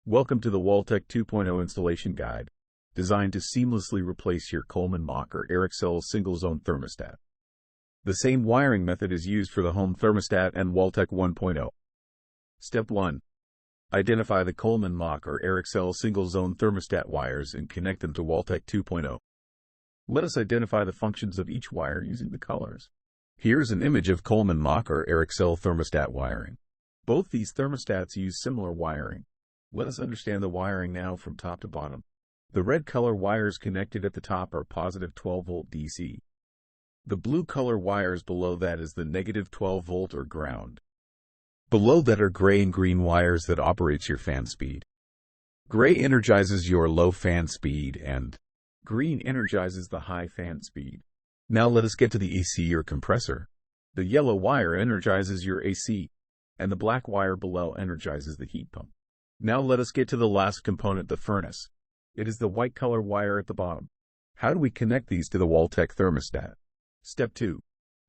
Welcome to the WalTech 2.0 installation guide, designed to seamlessly replace your Coleman Mach or Airxcel single-zone thermostat. The same wiring method is used for the home thermostat and WalTech 1.0. Step 1. Identify the Coleman Mach or Airxcel single-zone thermostat wires and connect them to WalTech 2.0. Let us identify the functions of each wire using the colors. Here's an image of Coleman Mach or Airxcel thermostat wiring. Both these thermostats use similar wiring. Let us understand the wiring now from top to bottom. The red color wires connected at the top are positive 12-volt DC. The blue color wires below that is the negative 12-volt or ground. Below that are gray and green wires that operates your fan speed. Gray energizes your low fan speed and green energizes the high fan speed. Now let us get to the AC or compressor. The yellow wire energizes your AC, and the black wire below energizes the heat pump. Now let us get to the last component, the furnace. It is the white color wire at the bottom. How do we connect these to the WalTech thermostat? Step 2.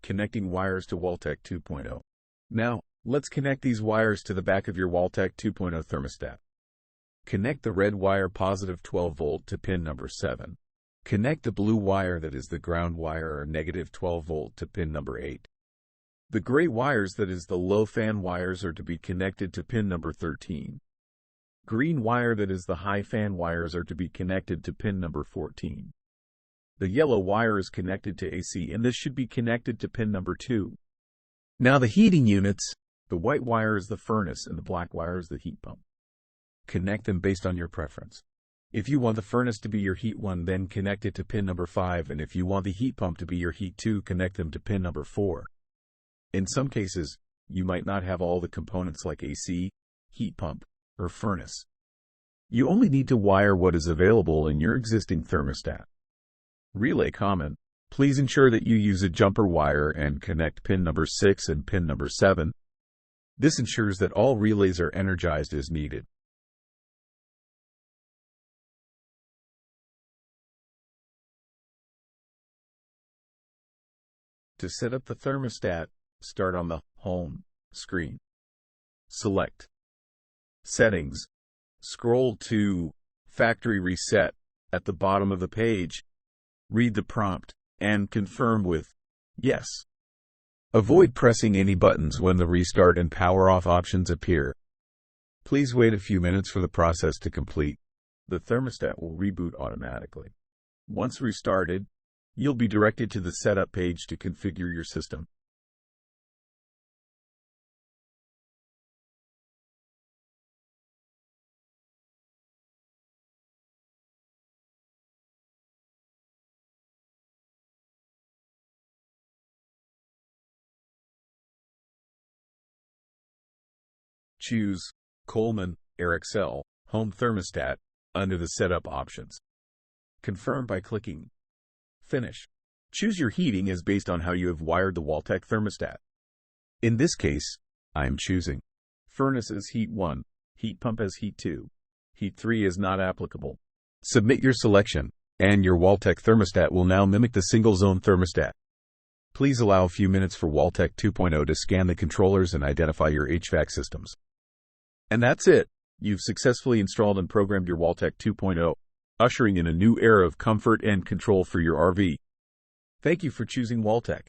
Connecting wires to WalTech 2.0. Now, let's connect these wires to the back of your WalTech 2.0 thermostat. Connect the red wire positive 12-volt to pin number 7. Connect the blue wire that is the ground wire or negative 12-volt to pin number 8. The gray wires that is the low fan wires are to be connected to pin number 13. Green wire that is the high fan wires are to be connected to pin number 14. The yellow wire is connected to AC and this should be connected to pin number 2. Now the heating units, the white wire is the furnace and the black wire is the heat pump. Connect them based on your preference. If you want the furnace to be your heat 1, then connect it to pin number 5, and if you want the heat pump to be your heat 2, connect them to pin number 4. In some cases, you might not have all the components like AC, heat pump, or furnace. You only need to wire what is available in your existing thermostat. Relay comment: please ensure that you use a jumper wire and connect pin number 6 and pin number 7. This ensures that all relays are energized as needed. To set up the thermostat, start on the Home screen. Select Settings. Scroll to Factory Reset at the bottom of the page. Read the prompt and confirm with Yes. Avoid pressing any buttons when the restart and power off options appear. Please wait a few minutes for the process to complete. The thermostat will reboot automatically. Once restarted, you'll be directed to the setup page to configure your system. Choose Coleman Airxcel Home Thermostat under the Setup options. Confirm by clicking Finish. Choose your heating as based on how you have wired the WalTech thermostat. In this case, I am choosing Furnace as Heat 1, Heat Pump as Heat 2. Heat 3 is not applicable. Submit your selection, and your WalTech thermostat will now mimic the single-zone thermostat. Please allow a few minutes for WalTech 2.0 to scan the controllers and identify your HVAC systems. And that's it. You've successfully installed and programmed your WalTech 2.0, ushering in a new era of comfort and control for your RV. Thank you for choosing WalTech.